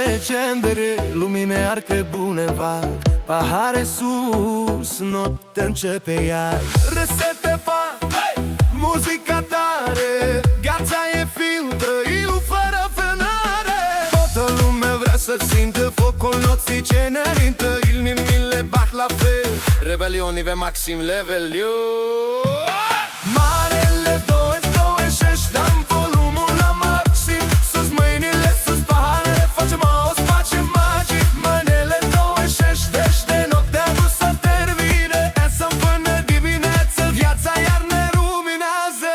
Decembrie, lumine arcă bune var, pahare sus, notte începe iar. Resete fac, muzica tare, gheața e film, trăiul fără frânare. Toată lumea vrea să simtă focul nopții ce ne arintă, inimile bat la fel, rebelion nivel maxim level, yo. Marele 22, dăm volumul la maxim, sus mâinile, sus paharele, facem os, facem magii. Manele 26, de noaptea nu să termine, dansăm până dimineață, viața iar ne luminează.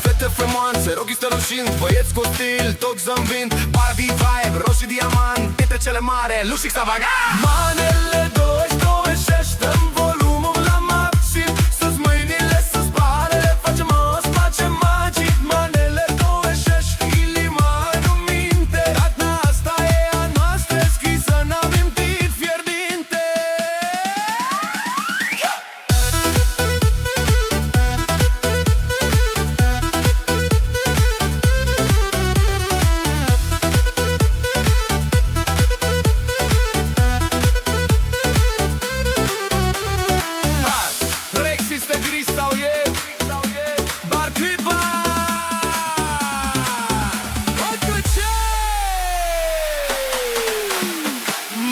Fete frumoase, rochii strălucind, băieți cu stil, toți zâmbind, Barbie vibe, roșii diamant, pietre cele mare, lux extravagant. Manele 26, dăm volumul la maxim, sus mâinile, sus paharele, facem os, facem magii. Manele 26, inima nu minte, data asta e a noastră, scrisă în amintit fierbinte. Există gri sau e, doar clipa.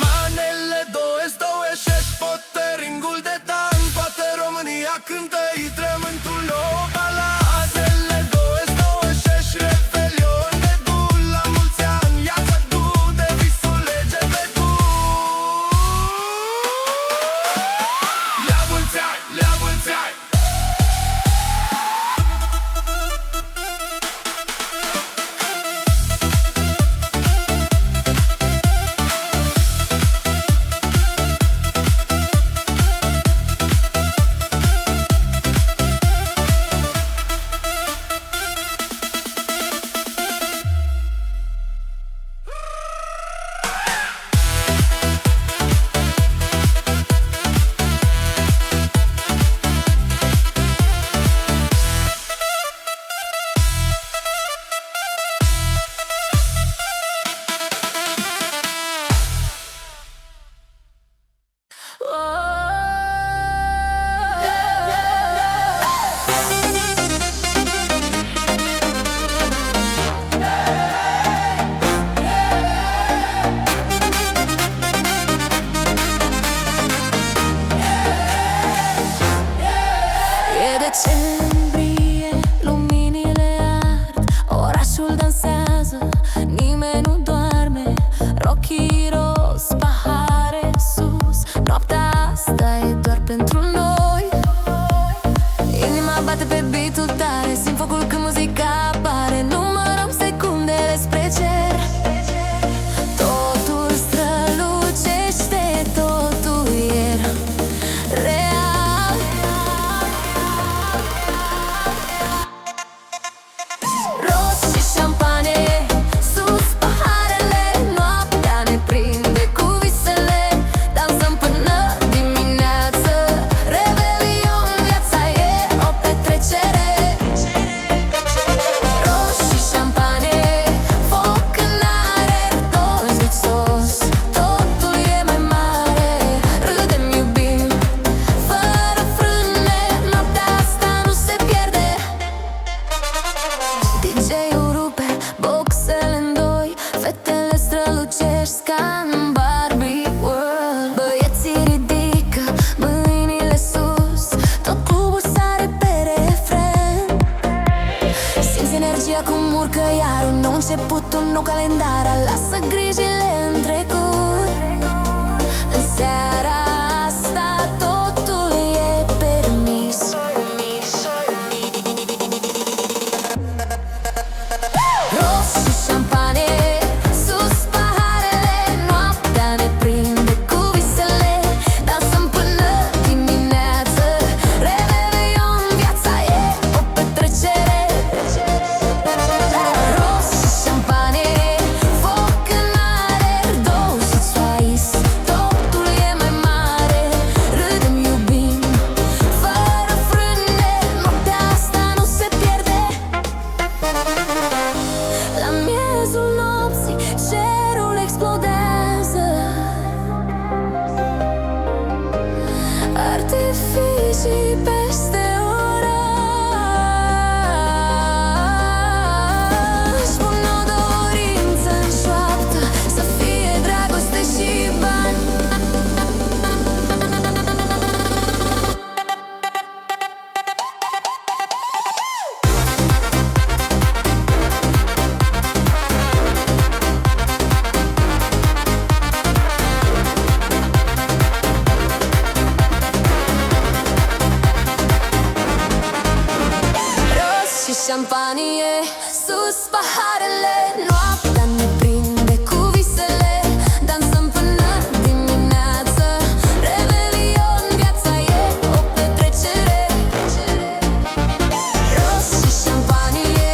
Manele 26, poteringul de dan, poate România cântă, intrăm într-un nou balans. Manele 26, rebelion de dul, la mulți ani, ia-ți du de visul LGBT. La mulți ani, la mulți ani. E decembrie, luminile ard, orașul dansează, nimeni nu doarme, rochii roz, pahare sus, noaptea asta e doar pentru noi. Inima bate pe beat-ul tare, simt focul când muzica apare, numărăm secundele spre cer. Totul strălucește, totul e real. Roz și șampanie, sus paharele, noaptea ne prinde cu visele, dansăm până dimineață, rebelion, viața e o petrecere. Roz și șampanie, foc în aer, toți luxos, totul e mai mare, râdem, iubim, fără frâne, noaptea asta nu se pierde. DJ-ul rupe boxele în doi, fetele strălucești ca în Barbie World. Băieții ridică mâinile sus, tot clubul sare pe refren. Simți energia cum urcă iar un nou început, un nou calendar, lasă grijile în trecut. În seara asta totul e permis. Roz și miezul nopții cerul explodează. Artificii peste oraș pun o dorință în șoaptă, să fie dragoste și bani. Șampanie, sus paharele, noaptea ne prinde cu visele. Dansăm până dimineață, revelion, viața e o petrecere. Roz și șampanie,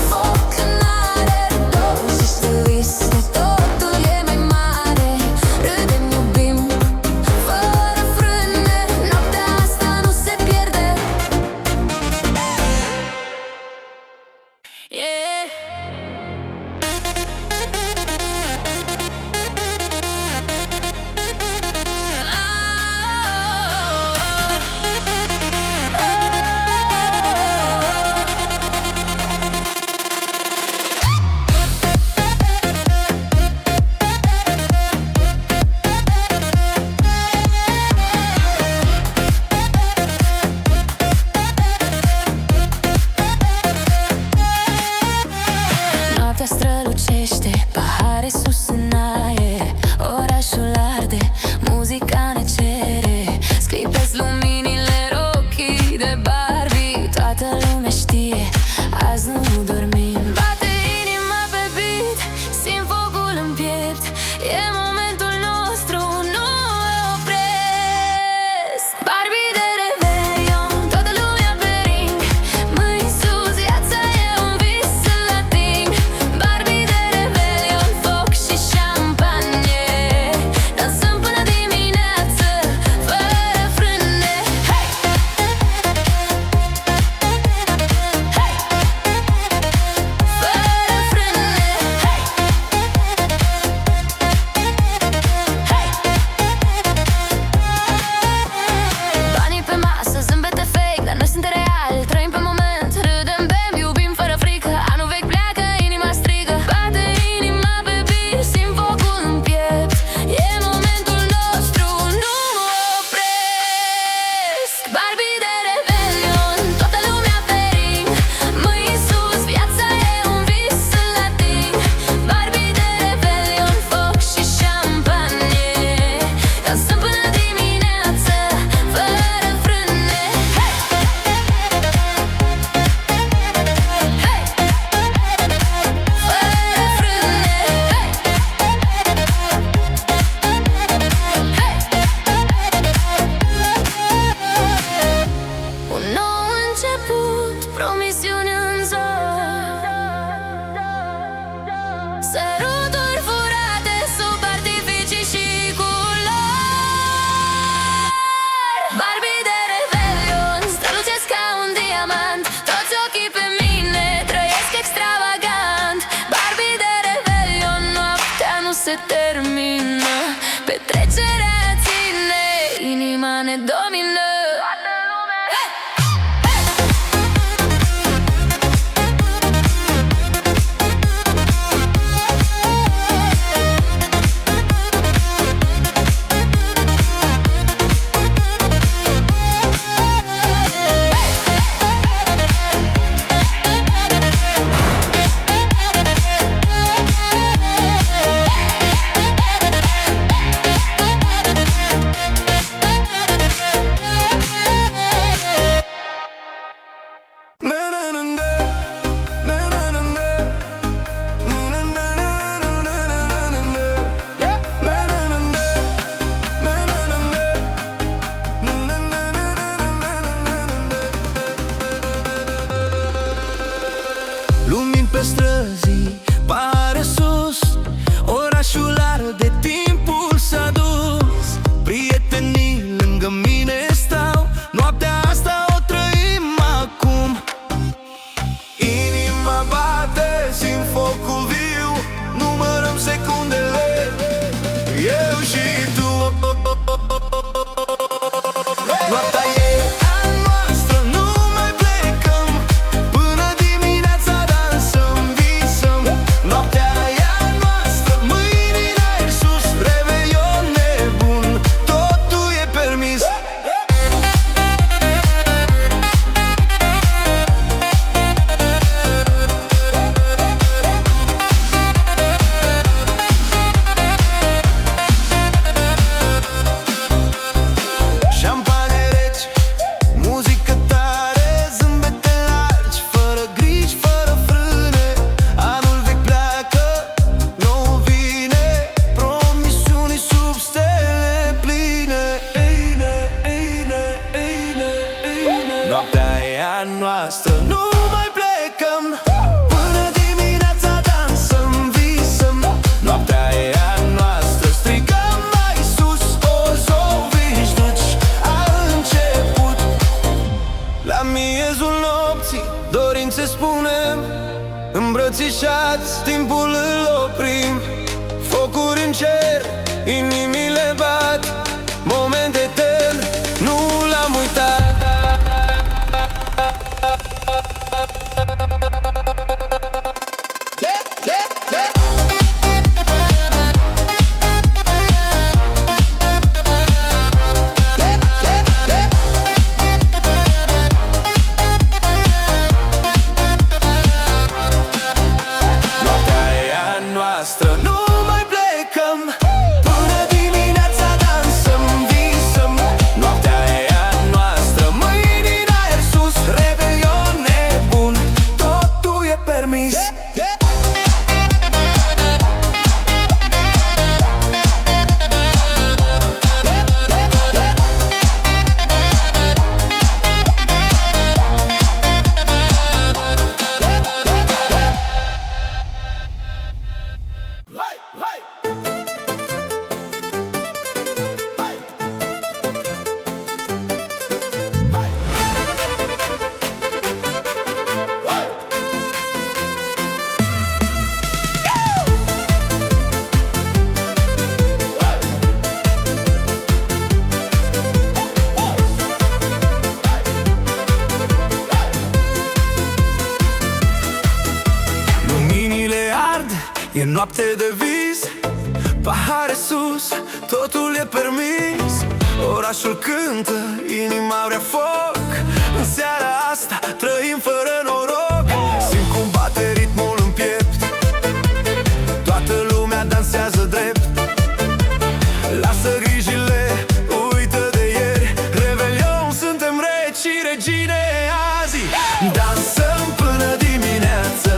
foc în aer, dojici de vise, totul e mai mare. Râdem, iubim, fără frâne, noaptea asta nu se pierde. Noaptea strălucește, pahare sus în aer, orașul arde, muzica ne cere. Sclipesc luminile rochii de Barbie, toată lumea știe, azi nu dormim. Bate inima pe beat, simt focul în piept, e momentul nostru, nu opresc. Barbie de revelion, toată lumea pe ring, mâini sus, viața e un vis să-l ating. Barbie de revelion, foc și șampanie, dansăm până dimineață, fără frâne. Hey! Hey! Fără frâne. Hey! Hey! Banii pe masă, zâmbete fake, dar noi suntem reali, trăim pe moment, râdem, bem, iubim fără frică. Anul vechi pleacă, inima strigă, bate inima pe beat, simt focul în piept, e momentul nostru, nu opresc. Barbie de revelion, toată lumea pe ring, mâini sus, viața e un vis să-l ating. Barbie de revelion, foc și șampanie, dansăm până dimineață, fără frâne. Hey! Hey! Fără frâne. Hey! Un nou început, promisiuni în zor, săruturi furate sub artificii și culori. Barbie de revelion, strălucesc ca un diamant, toți ochii pe mine trăiesc extravagant. Barbie de revelion, noaptea nu se termină, petrecerea ține, inima ne domină. Hey! Lumini pe străzi, pare sus, orașul arde, timpul s-a dus. Prietenii lângă mine stau, noaptea asta o trăim acum. Inima bate, simt focul viu, Îmbrățișați, timpul îl oprim, focuri în cer, inimile bat, moment etern, nu l-am uitat. Nu mai plecăm, până dimineața dansăm, visăm. Noaptea e a noastră, mâini în aer sus, revelion nebun, totul e permis. E noapte de vis, pahare sus, totul e permis. Orașul cântă, inima vrea foc. În seara asta trăim fără noroc. Simt cum bate ritmul în piept, toată lumea dansează drept. Lasă grijile, uită de ieri, revelion, suntem regi și regine azi. Dansăm până dimineață,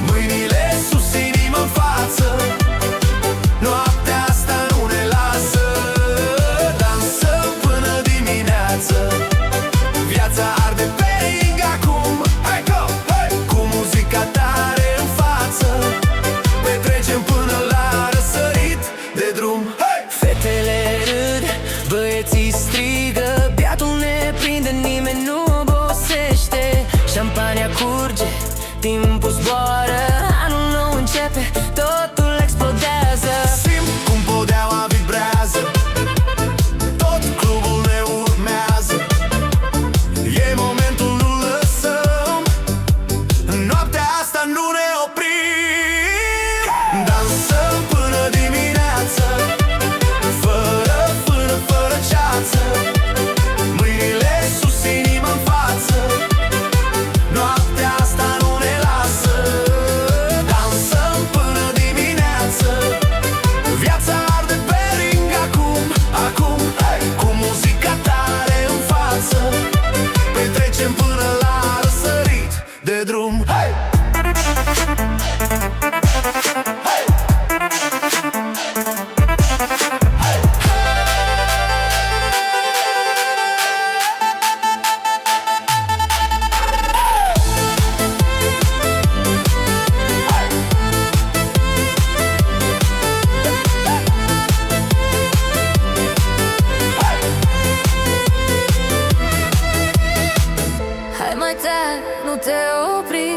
mâinile sus, inimă în față. Noaptea asta nu ne lasă. Dansăm până dimineață, viața arde pe ring acum. Hai go, hey! Cu muzica tare în față, petrecem până la răsărit de drum, hey! Fetele râd, băieții strigă, beatul ne prinde, nimeni nu obosește. Șampania curge, timpul zboară, anul nou începe, totul explodează. Simt cum podeaua vibrează, tot clubul ne urmează. E momentul, nu lăsăm, noaptea asta nu ne oprim. Dansăm până dimineață, fără fână, fără ceață. Mâinile sus, inimă în față. Noaptea asta nu ne lasă. Dansăm până dimineață, viața arde pe ring acum, acum, hey! Cu muzica tare în față, petrecem până la răsărit de drum, hey! Hey! Hai mai tare, nu te opri,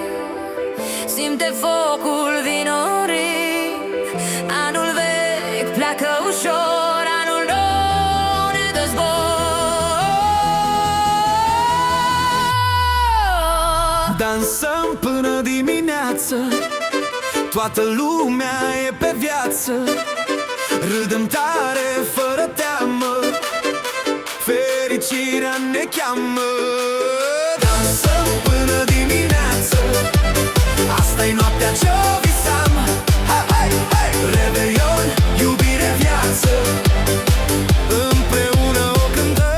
simte focul, vino ric. Anul vechi pleacă ușor, anul nou ne dă zbor. Dansăm până dimineață, toată lumea e pe viață. Râdem tare, fără teamă, fericirea ne cheamă. Dansăm până dimineață, asta-i noaptea ce-o visam. Hai, hai, hai! Revelion, iubire, viață, împreună o cântăm.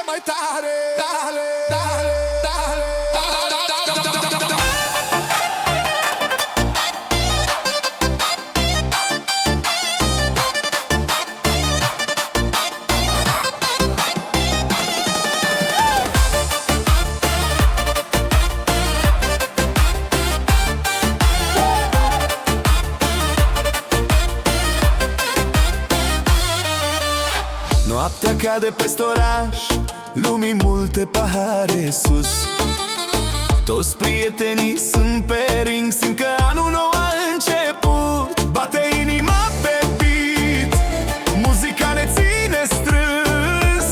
Mai tare, dale, dale, dale, dale. Noaptea cade peste oraș, lumii multe pahare sus. Toți prietenii sunt pe ring, simt că anul nou a început. Bate inima pe beat, muzica ne ține strâns.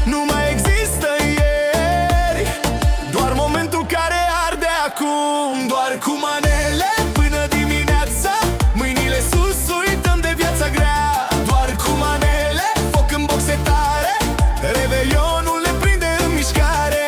Nu mai există ieri, doar momentul care arde acum. Doar cu manele până dimineața, mâinile sus, uităm de viața grea. Doar cu manele, foc în boxetare, revelionul ne prinde în mișcare.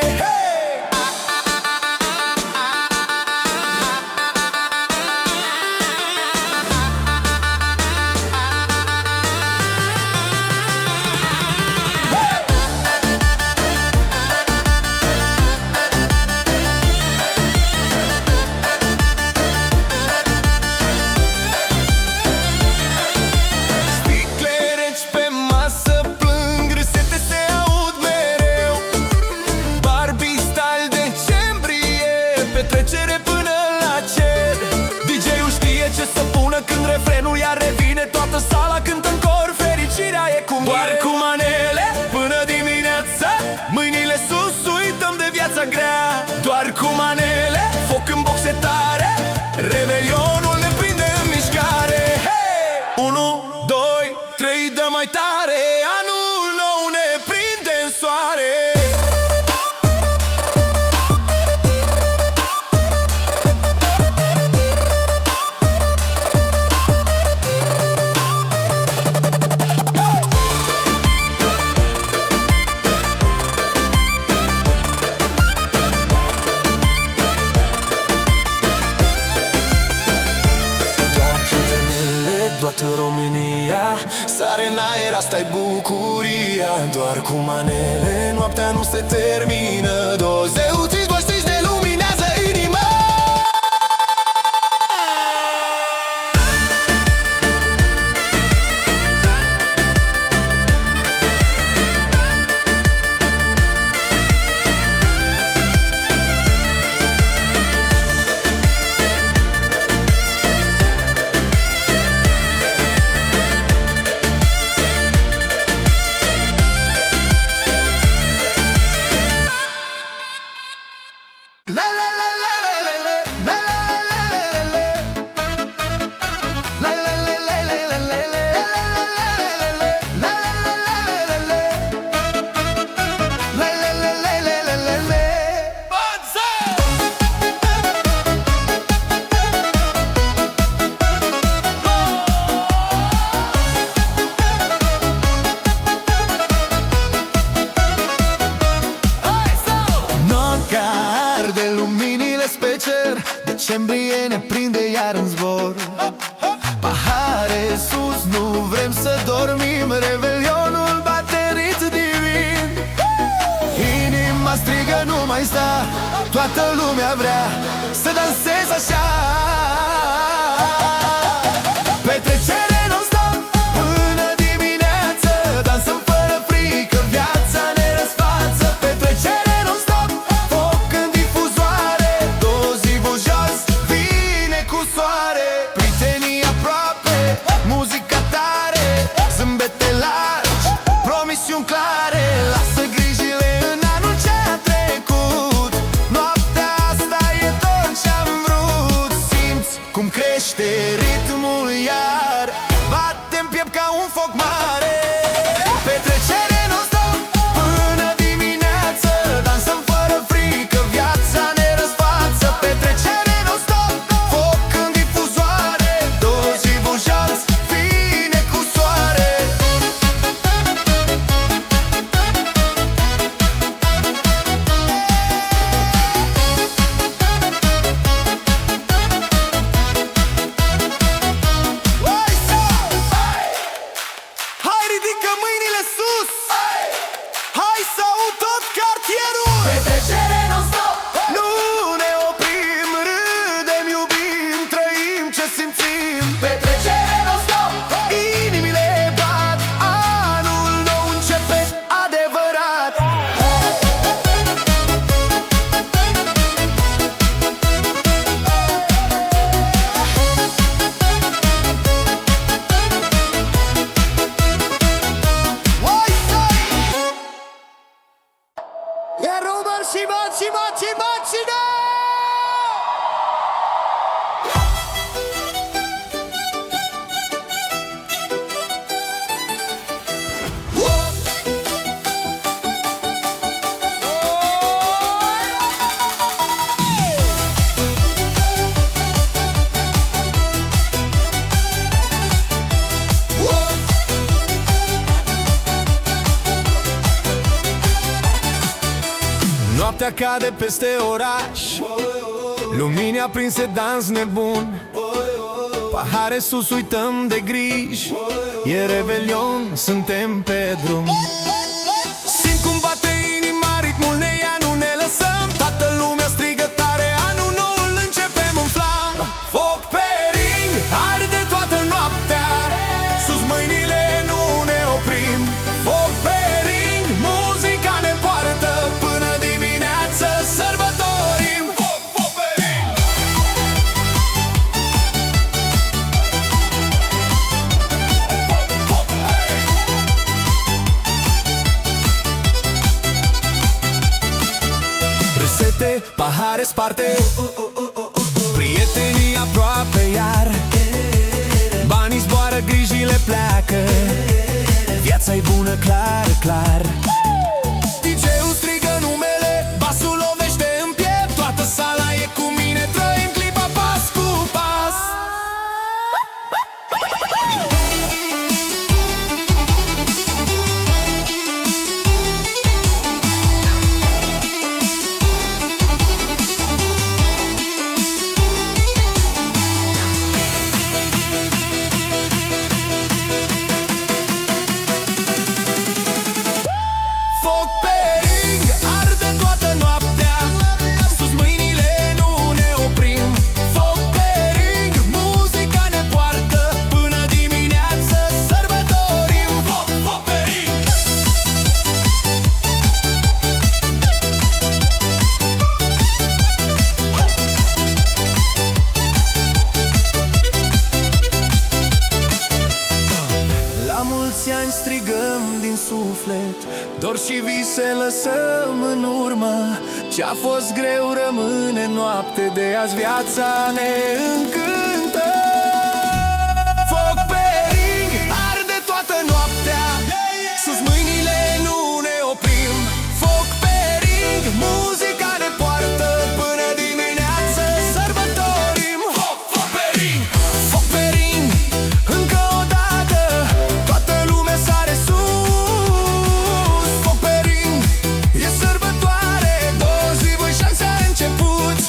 Petrecere până la cer, DJ-ul știe ce să pună când refrenul iar revine. Toată sala cântă în cor, fericirea e cum doar cu manele până dimineața, mâinile sus, uităm de viața grea. Doar cu manele, foc în boxetare, revelionul ne prinde în mișcare. Hey! 1, 2, 3, dă mai tare, anul nou ne prinde în soare. Toată România sare în aer, asta-i bucuria. Doar cu manele noaptea nu se termină. 25 de luminează inima. Decembrie ne prinde iar în zbor, pahare sus, nu vrem să dormim. Revelionul bate ritm divin, inima strigă, nu mai sta, toată lumea vrea să danseze așa. Petrecere non-stop până dimineață, dansăm fără frică, viața ne răsfață. Petrecere non-stop, foc în difuzoare, dozivul jos, vine cu soare. Prietenii aproape, muzica tare, zâmbete largi, promisiuni clare. Lasă grijile în anul ce a trecut, noaptea asta e tot ce-am vrut. Simți cum crește ritmul iar, batem piept ca un foc mare. Petrecere non-stop până dimineață, dansăm fără frică, viața ne răsfață. Petrecere non-stop, foc în difuzoare, dozivul jos, vine cu soare. Hai, ridică mâinile sus! Hai să aud tot cartierul! Petrecere non-stop! Nu ne oprim, râdem, iubim, trăim ce simțim. Petrecere non-stop! Inimile bat, anul nou începe adevărat. Hai să Noaptea cade peste oraș, lumini aprinse, dans nebun, pahare sus, uităm de griji. E revelion, suntem pe drum. Simt cum bate inima, ritmul ne ia, nu ne lăsăm. Toată lumea strigă tare, anul nou îl începem în flam. Foc pe ring, arde toată noaptea, sus mâinile, nu ne oprim. Foc pe ring, muzica ne poartă, până dimineață sărbătorim. Foc, foc pe ring. Foc, foc pe ring. Resete, pahare sparte, prietenii aproape iar. Banii zboară, grijile pleacă, viața-i bună, clar, clar. DJ-ul strigă numele, basul lovește în piept, toată sala e cu mine, trăim clipa pas cu pas. Foc pe ring, arde toată noaptea, sus mâinile, nu ne oprim. Foc pe ring, muzica ne poartă, până dimineață sărbătorim. Foc, foc pe ring. La mulți ani strigăm din suflet, dor și vise lăsăm în urmă. Ce-a fost greu rămâne noapte, de azi viața ne încântă. Foc pe ring, arde toată noaptea, sus mâinile, nu ne oprim. Foc pe ring, muzica ne poartă, până dimineață sărbătorim. Foc, foc pe ring. Foc pe ring, încă o dată, toată lumea sare sus. Foc pe ring, e sărbătoare, 2 zi, voi șansa a început.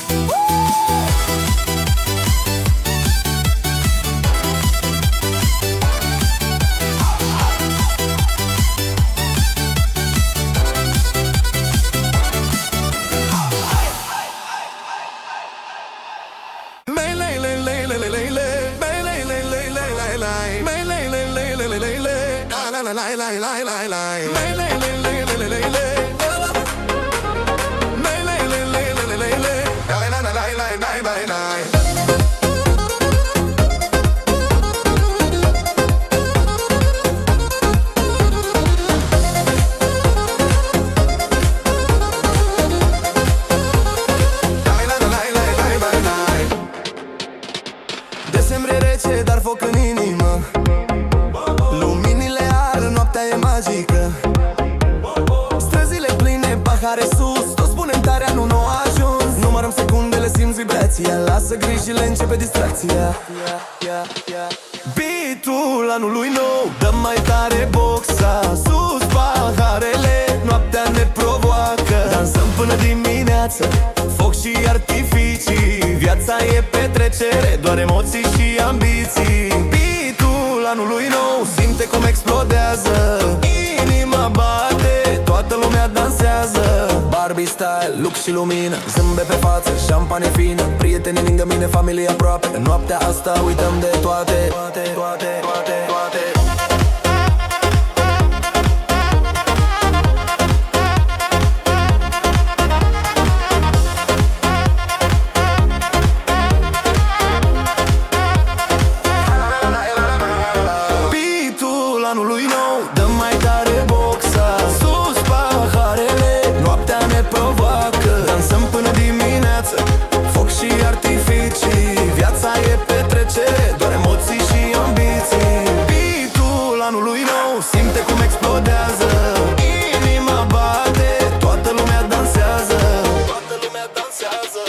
Decembrie rece, dar foc în inimă, luminile arde, noaptea e magică. Străzile pline, pahare sus, toți spunem tare, anul nou a ajuns. Numărăm secundele, simți vibrația, lasă grijile, începe distracția. Beatul anului nou, dăm mai tare boxa, sus paharele, noaptea ne provoacă. Dansăm până dimineață, foc și artificii, viața e petrecere, doar emoții și ambiții. Beatul anului nou, simte cum explodează, inima bate, toată lumea dansează. Barbie style, look și lumină, zâmbe pe față, șampanie fină, prieteni lângă mine, familie aproape. În noaptea asta uităm de toate, toate, toate, toate, toate. Beatul anului nou, dăm mai tare boxa, sus paharele, noaptea ne provoacă. Dansăm până dimineață, foc și artificii, viața e petrecere, doar emoții și ambiții. Beatul anului nou, simte cum explodează, inima bate, toată lumea dansează, toată lumea dansează.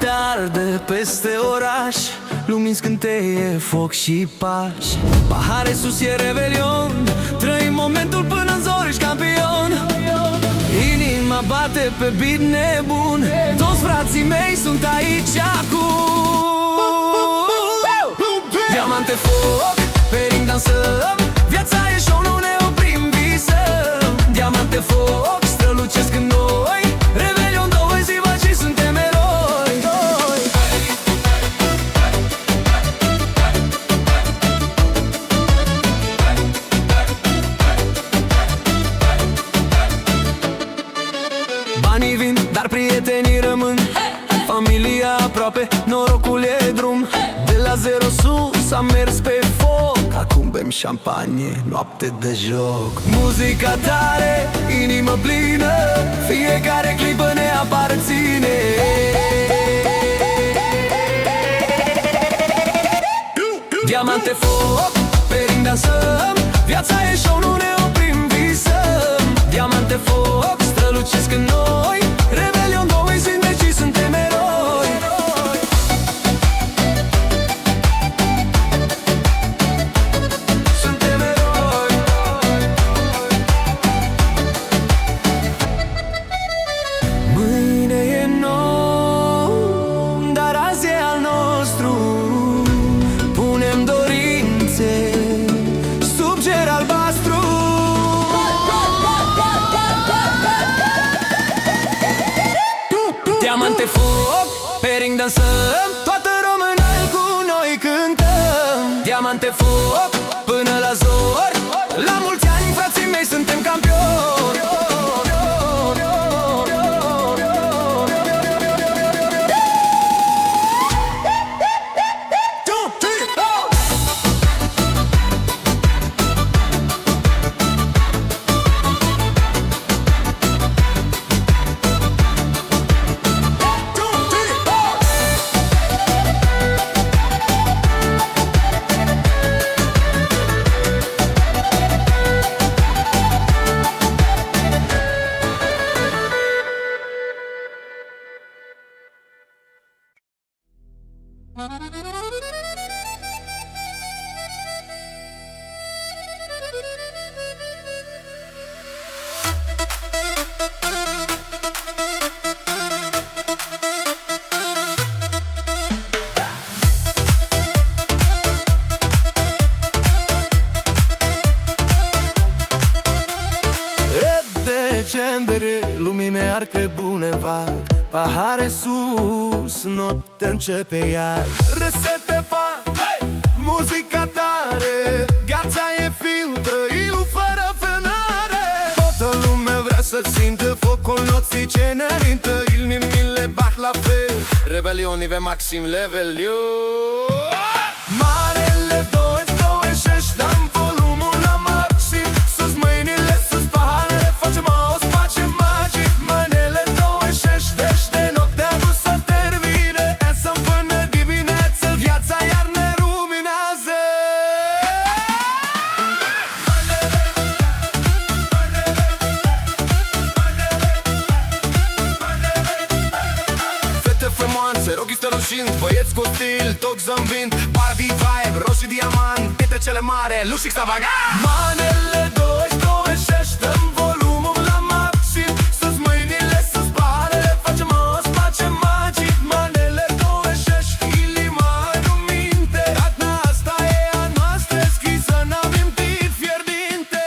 noapte arde peste oraș, lumini scânteie, foc și pași. Pahare sus e revelion, trăim momentul până în zori, ești campion. Inima bate pe beat nebun, toți frații mei sunt aici acum. Diamante, foc, pe ring dansăm, viața e show, nu ne oprim, visăm. Diamante, foc, strălucesc în noi, revelion, două ziua și suntem eroi. Banii vin, dar prietenii rămân, familia aproape, norocul e drum. De la zero sus am mers pe foc, acum bem șampanie, noapte de joc. Muzica tare, inimă plină, fiecare clipă ne aparține. Diamante, foc, pe ring dansăm, viața e show, nu ne oprim, visăm. Diamante, foc, strălucesc în noi, rebelion, două zi și suntem eroi. Suntem eroi. Mâine e nou, dar azi e al nostru. Punem dorințe sub cer albastru. Diamante, foc, pe ring dansăm, toată românul cu noi cântăm. Diamante, foc, până la zori, la mulți ani, frații mei, suntem campioni. Decembrie, lumine ar pe bulevar, pahare sus, noapte începe iar. Resete fac, muzica tare, gheața e filtră, iu fără frânare. Toată lumea vrea să simtă focul noții ce ne arintă, inimile bat la fel, rebelion, nivel maxim level, eu. Marele doi șești, dăm volumul la maxim, sus mâinile, sus paharele, facem os, facem magic. Manele 26, de noaptea nu s-a termină, esăm până dimineață, viața iar ne luminează. Fete frumoase, ochii strălucind, băieți cu stil, toți zâmbind, Barbie vibe, roșii diamant, pietre cele mare, lux extravagant. Manele 26, dăm volumul la maxim, sus mâinile, sus paharele, facem os, facem magic. Manele 26, inima nu minte, data asta e a noastră, scrisă n-amintit fierbinte.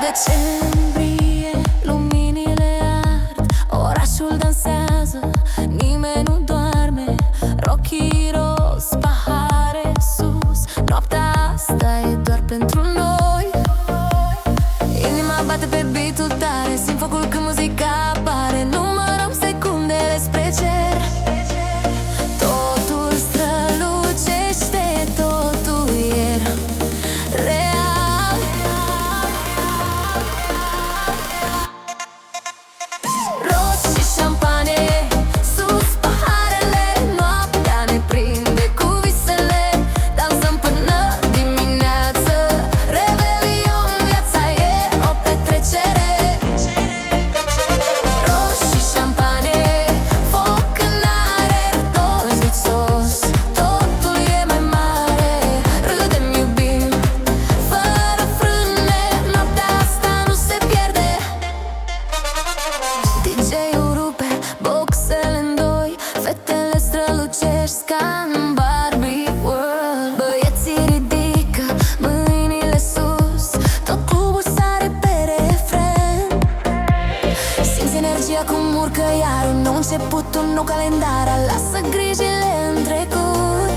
Decembrie, luminile ard, orașul dansează, nimeni nu doarme. Rochii roz, pahare sus, noaptea asta e doar pentru noi. Inima bate pe beat-ul tare, simt focul când muzica apare. Numărăm secundele spre cer. Totul strălucește, totul e real. Roz și șampanie, sus paharele, noaptea ne prinde cu visele. Dansăm până dimineață, revelion, viața e o petrecere. Roz și șampanie, foc în aer, toți vițos, totul e mai mare. Râdem, iubim, fără frâne, noaptea asta nu se pierde. DJ-ul rupe boxele în doi, fetele strălucești ca în Barbie World. Băieții ridică mâinile sus, tot clubul sare pe refren. Simți energia cum urcă iar un nou început, un nou calendar. Lasă grijile în trecut.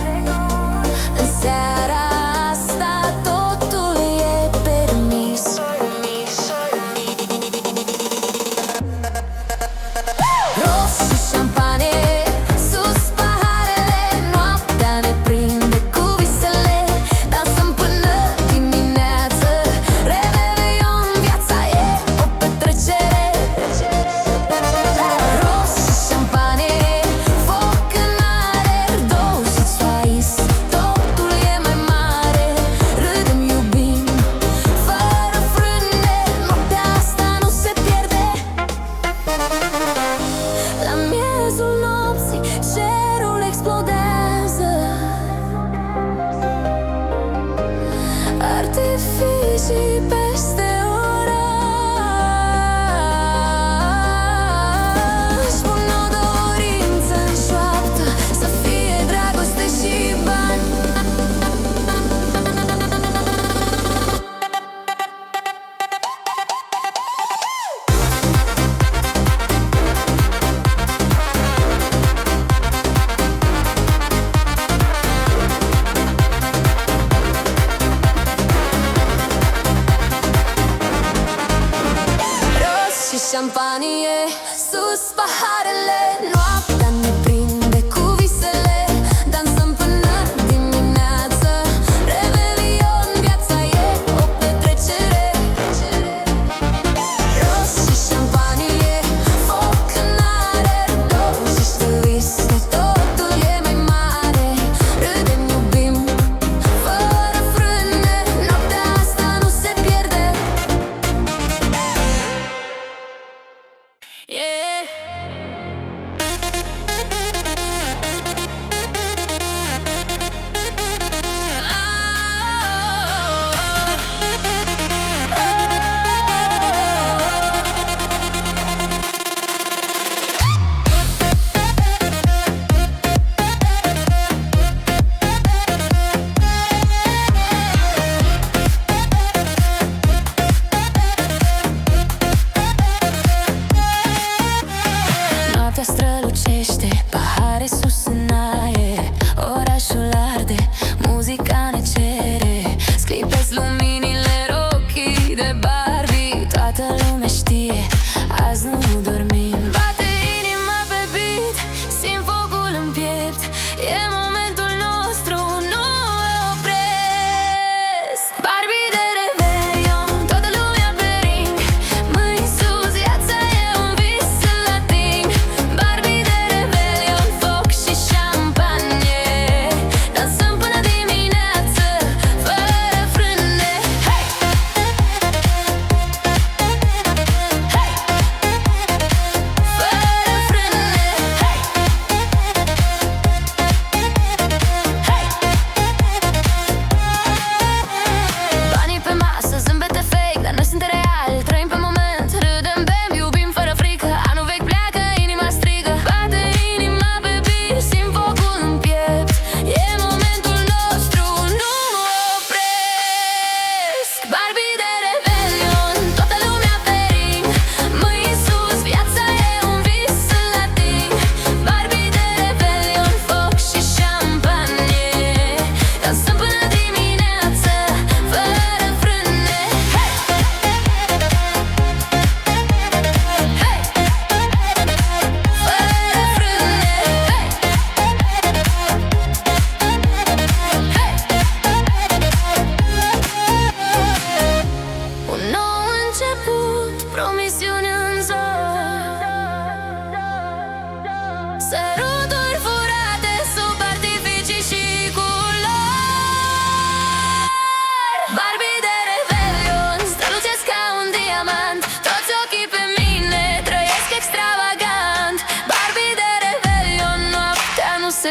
În seara asta totul e permis. Roz și șampanie, sus paharele, noaptea ne prinde cu visele. Dansăm până dimineață, revelion, viața e o petrecere. Roz și șampanie, foc în aer, dosiți ice, totul e mai mare. Râdem, iubim, fără frâne, noaptea asta nu se pierde. La miezul nopții, cerul explodează. Artificii peste oraș. Pun o dorință în șoaptă, să fie dragoste și bani.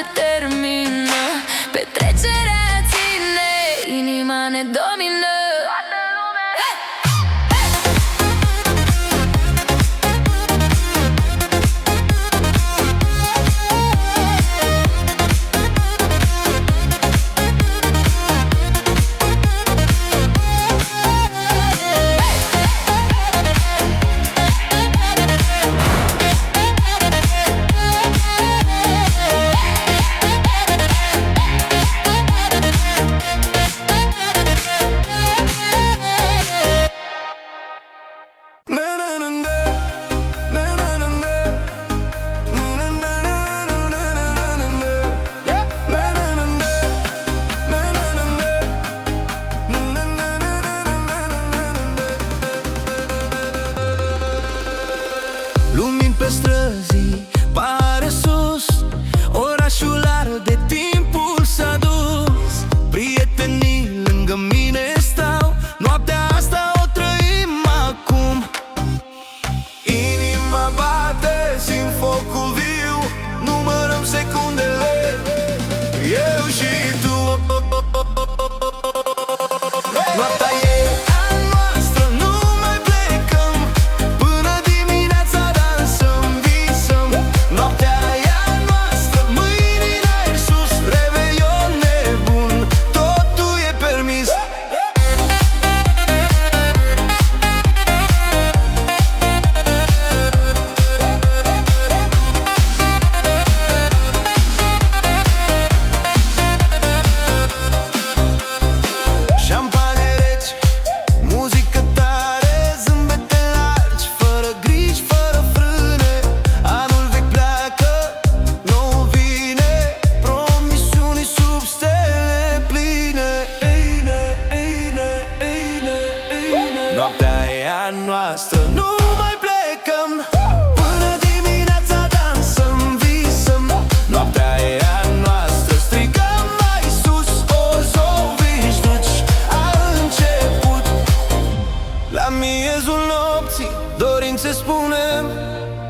se termină, petrecerea ține, inima ne domină. Lumini pe străzi, pare sus, orașul arde, timpul s-a dus. Prietenii lângă mine stau, noaptea asta o trăim acum. Inima bate, simt focul viu, numărăm secundele, eu și tu. Noaptea e a noastră, nu mai plecăm, până dimineața dansăm, visăm. Noaptea e a noastră, mâini în aer sus, revelion nebun, totul e permis. Șampanie reci, muzică tare, zâmbete largi, fără griji, fără frâne. Anul vechi pleacă, nou vine, promisiuni sub stele pline. Noaptea e a noastră, nu mai plecăm, până dimineața dansăm, visăm. Noaptea e a noastră, strigăm mai sus, o zovișnuci a început. La miezul nopții, dorințe spunem,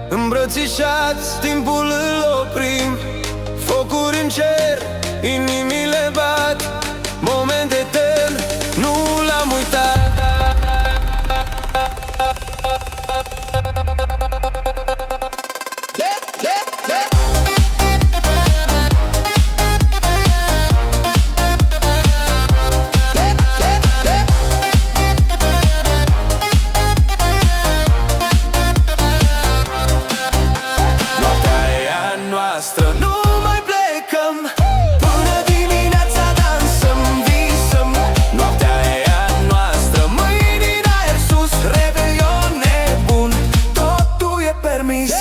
îmbrățișați, timpul îl oprim. Focuri în cer, inimile bat, moment etern, nu l-am uitat. Noaptea e a noastră, nu mai plecăm, până dimineața dansăm, visăm. Noaptea e a noastră, mâini în aer sus, revelion nebun, totul e permis.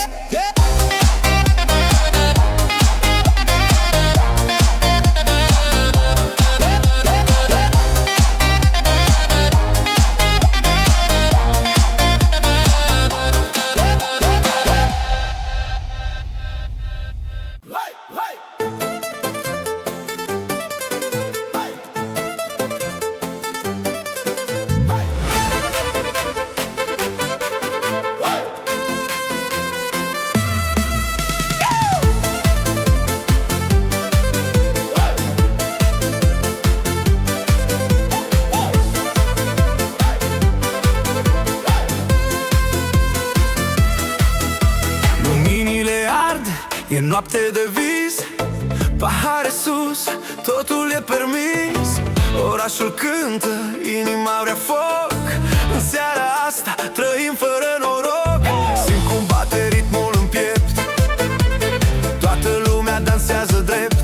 Luminile ard, e noapte de vis, pahare sus, totul e permis. Orașul cântă, inima vrea foc, în seara asta trăim fără noroc. Simt cum bate ritmul în piept, toată lumea dansează drept.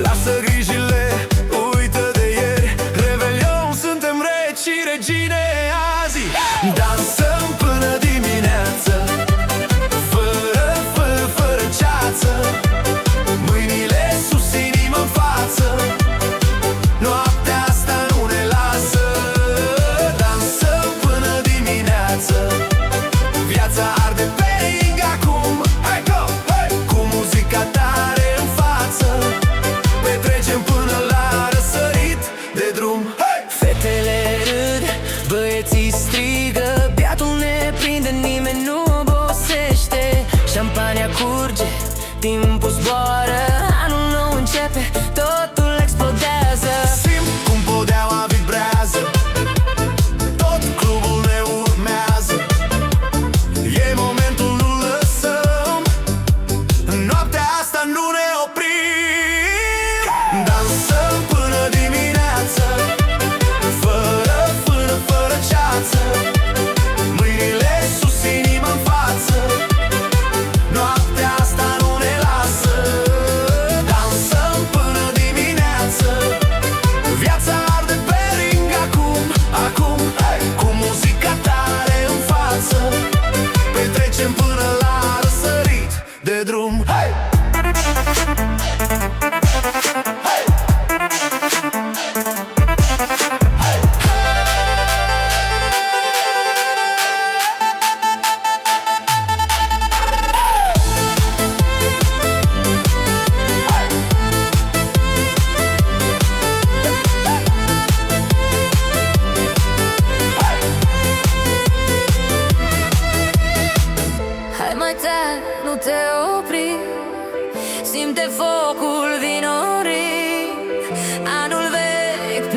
Lasă grijile, uită de ieri, revelion, suntem regi și regine azi. Dansăm până dimineață, fără ceață, mâinile sus, inimă în față. Noaptea asta nu ne lasă.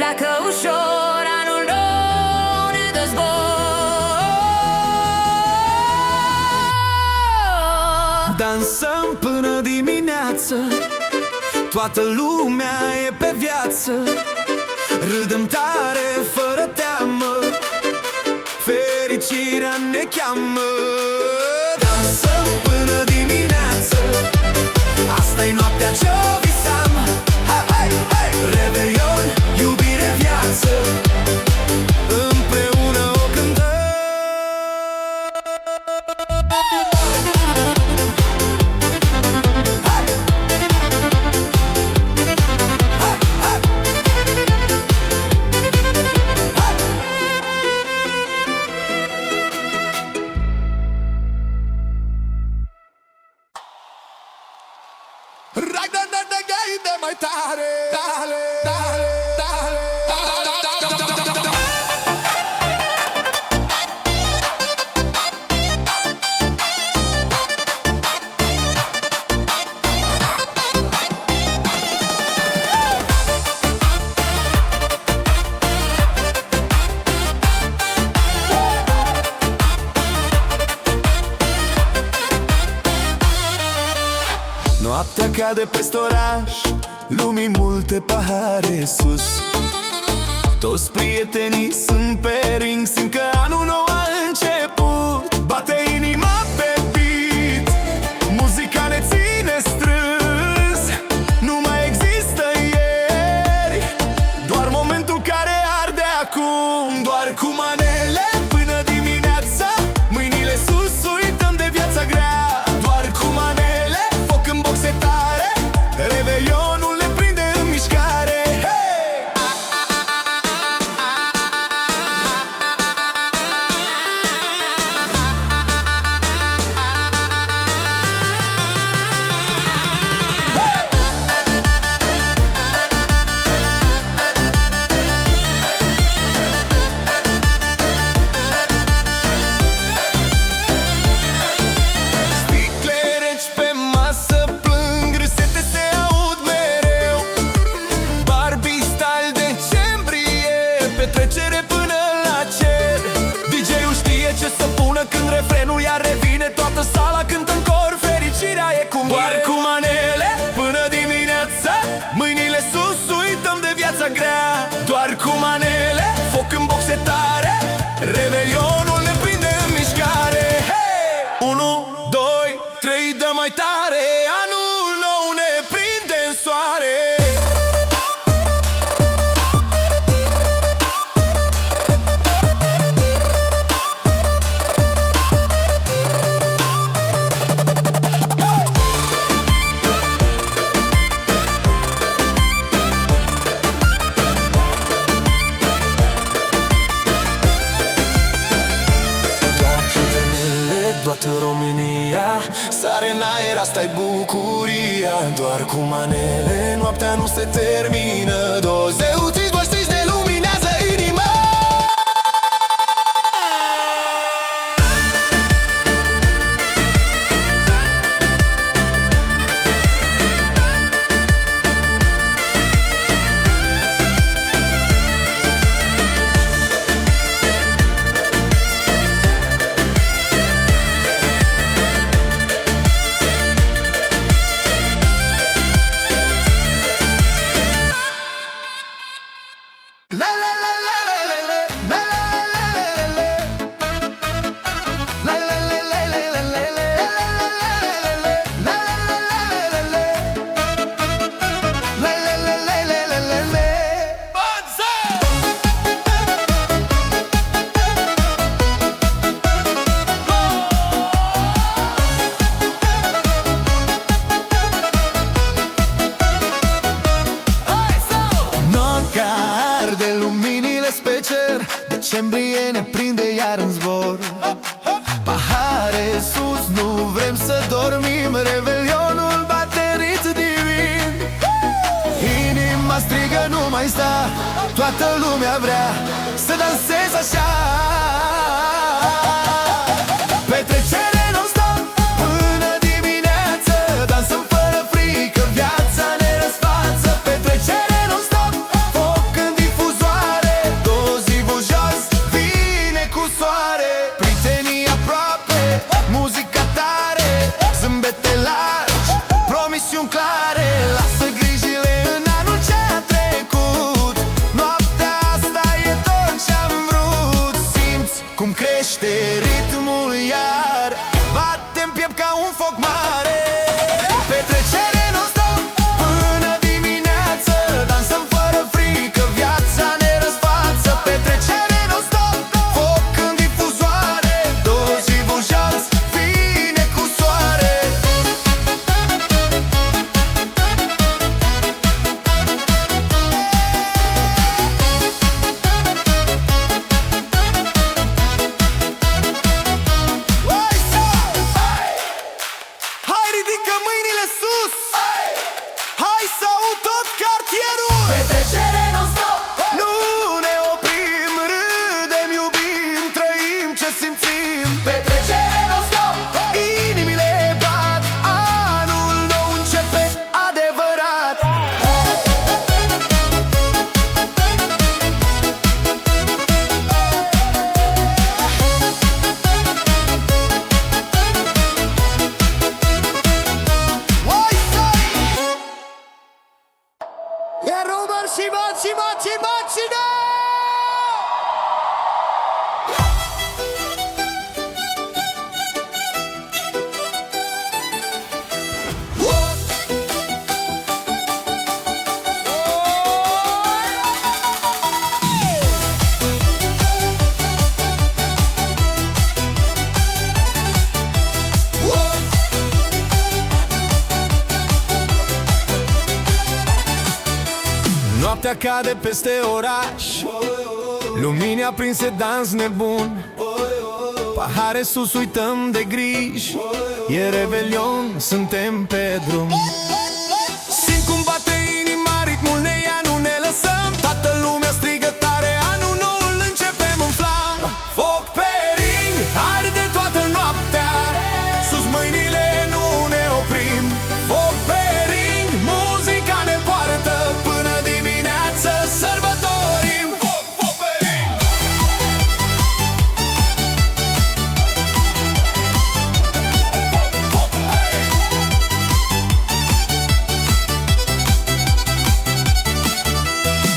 pleacă ușor, anul nou ne dă zbor. Dansăm până dimineață, toată lumea e pe viață. Râdem tare, fără teamă, fericirea ne cheamă. Dansăm până dimineață, asta-i noaptea ce-o visam. Hai, hai, hai! Revelion, iubire, viață, împreună o cântăm. Dă mai tare, tare, tare, tare. Noaptea cade peste oraș, lumii multe pahare sus. Toți prietenii sunt pe ring, simt că anul nou a început. Bate inima pe beat, muzica ne ține strâns. Nu mai există ieri, doar momentul care arde acum. Doar cu manele până dimineața, mâinile sus, uităm de viața grea. Doar cu manele, foc în boxetare, revelionul ne prinde în mișcare. Sticle reci pe masă plâng, râsete se aud mereu. Barbie style decembrie, petrecere până la cer. DJ-ul știe ce să pună când refrenul iar revine. Toată sala cântă în cor, fericirea e cum doar cu manele până dimineața, mâinile sus, uităm de viața grea. Doar cu manele, foc în boxetare, revelionul ne prinde în mișcare. Hey! 1, 2, 3, dă mai tare, anul nou ne prinde în soare. Toată România sare în aer, asta-i bucuria. Doar cu manele noaptea nu se termină. 20 voștri ne luminează inima. La la la la la la la la la la la de luminile pe cer, decembrie ne prinde iar în zbor. Pahare sus, nu vrem să dormim, revelionul bate ritm divin. Inima strigă, nu mai sta, toată lumea vrea să danseze așa. Petrecere non-stop până dimineață, dansăm fără frică, viața ne răsfață. Petrecere non-stop, foc în difuzor. crește ritmul iar batem piept ca un foc mare. Petrecere non-stop până dimineață, dansăm fără frică, viața ne răsfață. Petrecere non-stop, foc în difuzoare, toți bujanți, vine cu soare. Hai, ridică mâinile sus! Hai să aud tot cartierul! Petrecere non-stop, Nu ne oprim, râdem, iubim, trăim ce simțim. petrecere non-stop, Inimile bat, anul nou începe adevărat. E Robert și Macine! Noaptea cade peste oraș, lumini aprinse, dans nebun, pahare sus, uităm de griji, e revelion, suntem pe drum. Simt cum bate inima, ritmul ne ia, nu ne lăsăm, toată lumea strigă tare, anul nou îl începem în flam. Foc pe ring, arde toată noaptea, sus mâinile, nu ne oprim. Foc pe ring, muzica ne poartă, până dimineață sărbătorim. Foc pe ring.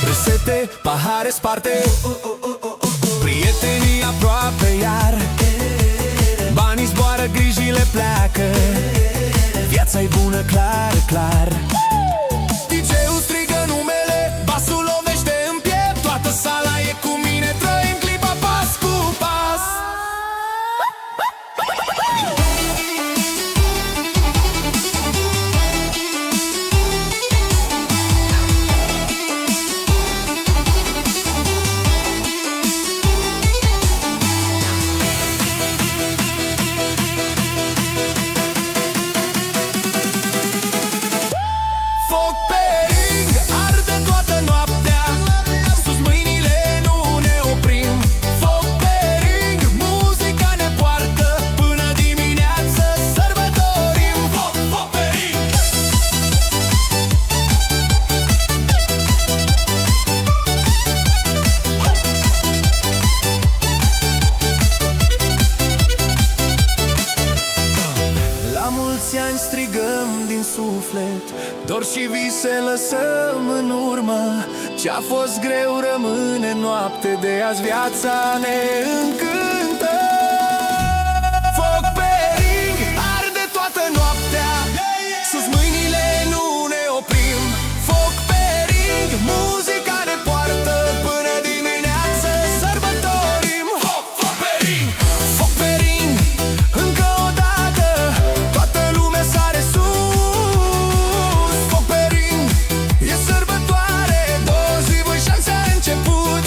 Presete, pahare sparte, prietenii aproape iar, banii zboară, grijile pleacă, viața-i bună, clar, clar. DJ-ul strigă numele, basul lovește în piept, toată sala e cu mine, trăim clipa pas cu pas. Foc pe ring, arde toată noaptea, sus mâinile, nu ne oprim. Foc pe ring, muzica ne poartă, până dimineață sărbătorim. Foc pe ring. La mulți ani strigăm din suflet, dor și vise lăsăm în urmă. Ce-a fost greu rămâne noapte, de azi viața ne încântă. Foc pe ring, arde toată noaptea, sus mâinile, nu ne oprim. Foc pe ring, muzica ne poartă, până dimineață sărbătorim. Foc pe ring, foc pe ring, încă o dată, toată lumea sare sus. Foc pe ring, e sărbătoare, 26 a început.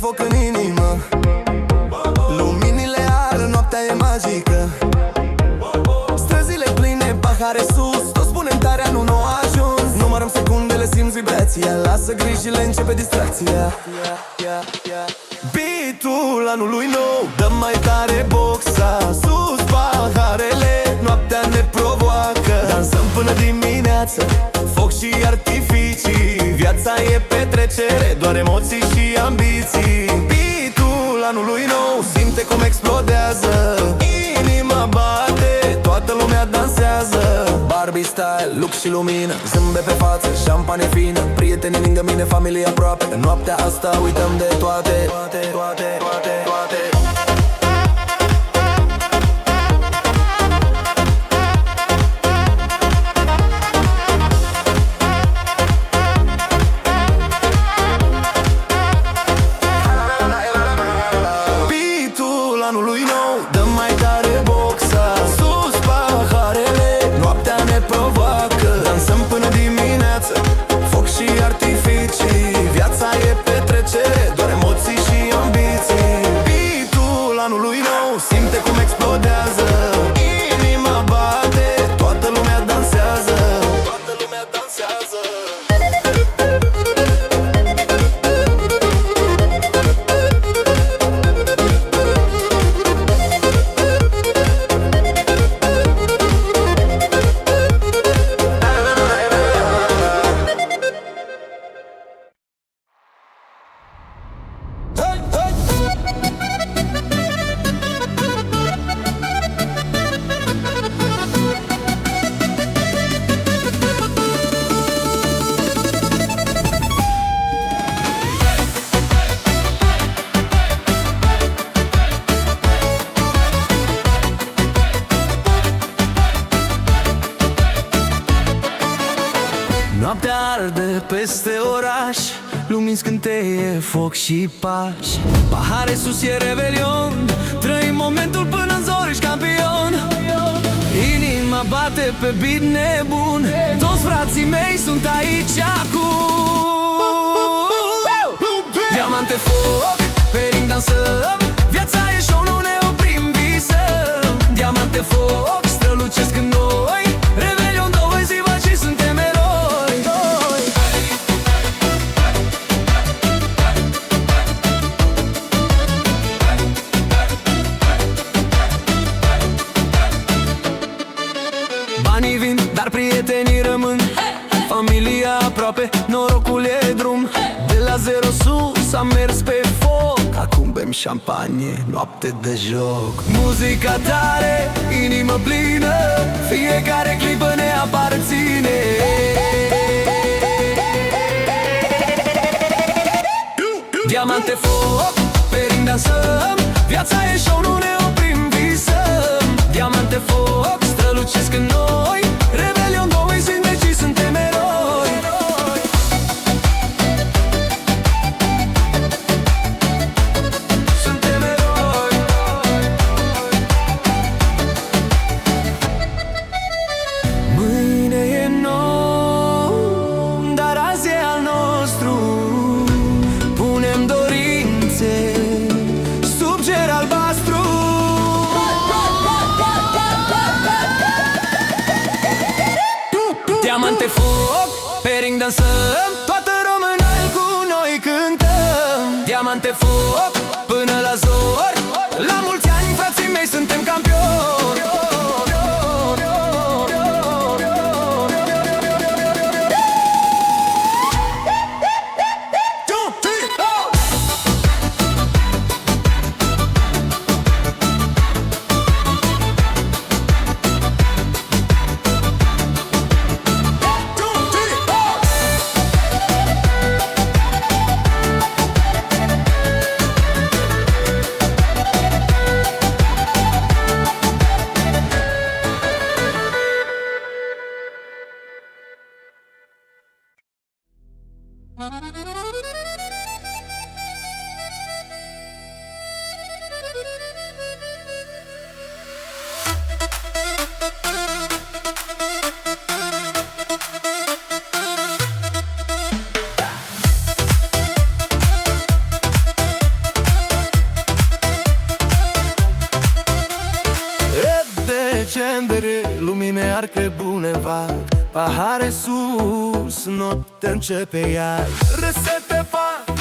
foc în inimă. Luminile ară, noaptea e magică. Străzile pline, pahare sus, toți spunem tare, anul nou a ajuns. Numărăm secundele, simți vibrația, lasă grijile, începe distracția. Beat-ul anului nou, dă mai tare boxa, sus paharele, noaptea ne provoacă. Dansăm până dimineață, foc și artificii. Viața e petrecere, doar emoții și ambiții. Beat-ul anului nou, simte cum explodează. Inima bate, toată lumea dansează. Barbie style, lux și lumină, zâmbe pe față, șampanie fină. Prietenii lângă mine, familie aproape. În noaptea asta uităm de toate. Beat-ul anului nou, dă mai tare boxa, sus paharele, noaptea ne provoacă. Dansăm până dimineață, foc și artificii. Viața e petrecere, doar emoții și ambiții. Beat-ul anului nou, simte cum explodează. Inima bate, toată lumea dansează. Toată lumea dansează. Noaptea arde peste oraș, lumini scânteie, foc și pași. Pahare sus e revelion, trăim momentul până în zori, ești campion. Inima bate pe beat nebun, toți frații mei sunt aici acum. Diamante foc, pe ring dansăm, viața e show, nu ne oprim, visăm. Diamante foc, strălucesc în noi, revelion, două ziua și suntem eroi. Banii vin, dar prietenii rămân. Familia aproape, norocul e drum. De la zero sus am mers pe foc. Acum bem șampanie, noapte de joc. Muzica tare, inimă plină, fiecare clipă ne aparține. Diamante foc, pe ring dansăm, viața e show, nu ne oprim, visăm. Diamante foc, strălucesc în noi, rebelion, două zile și suntem eroi. Suntem eroi. Mâine e nou, dar azi e al nostru. Punem dorințe sub cer albastru. Diamante foc, pe ring dansăm, toată România cu noi cântăm. Diamante foc, până la zori, la mulți ani, frații mei, suntem campioni. parc Boulevard, pahare sus, notte începe iar. Resete fac,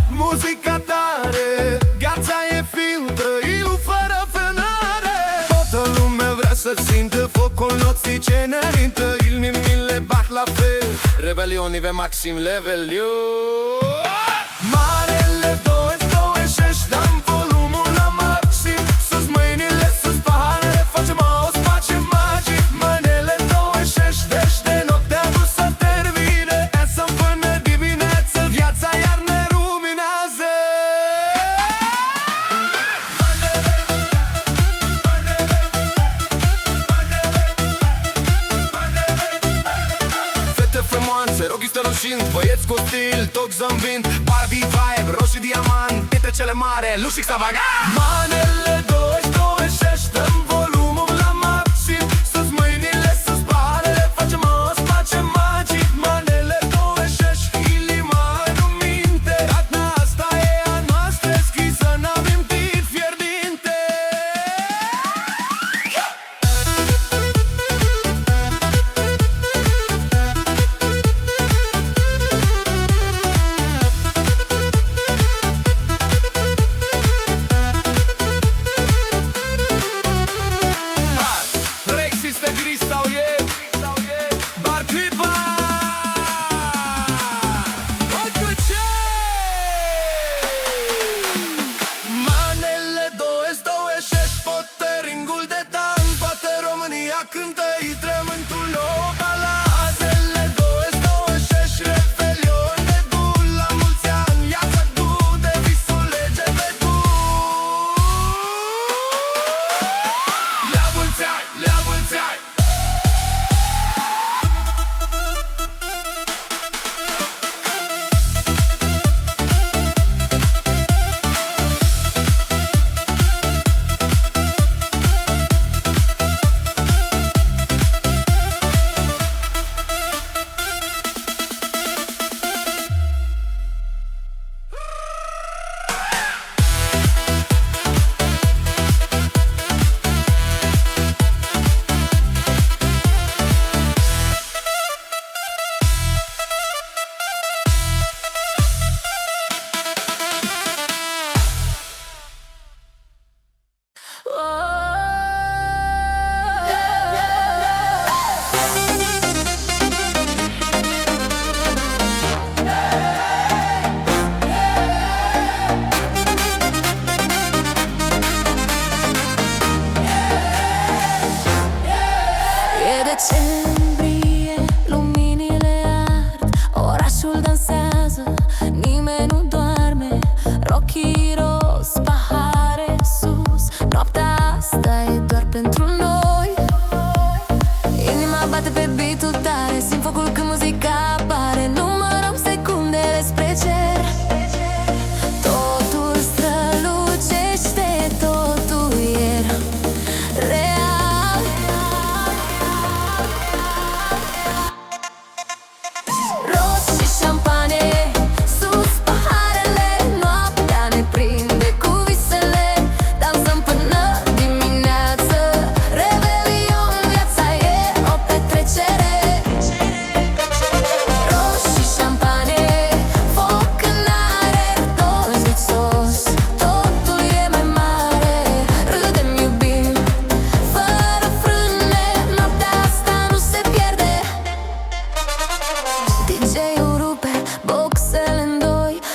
muzica tare, gața e filtră, eu fără frânare. Toată lumea vrea să simtă focul noții ce ne arintă. Inimile bat la fel, rebelion nivel maxim level, yo. Marele 22 dăm volumul la maxim. Sus mâinile, sus paharele, facem aos, facem magii. Manele 26 de noaptea nu să termine. Esăm până dimineață, viața iar ne luminează. Fete frumoase, rochii strălucind, băieți cu stil, toți zâmbind. Barbie vibe, roșii diamant, petrecele mare, luș extravagant. Manele 22 dăm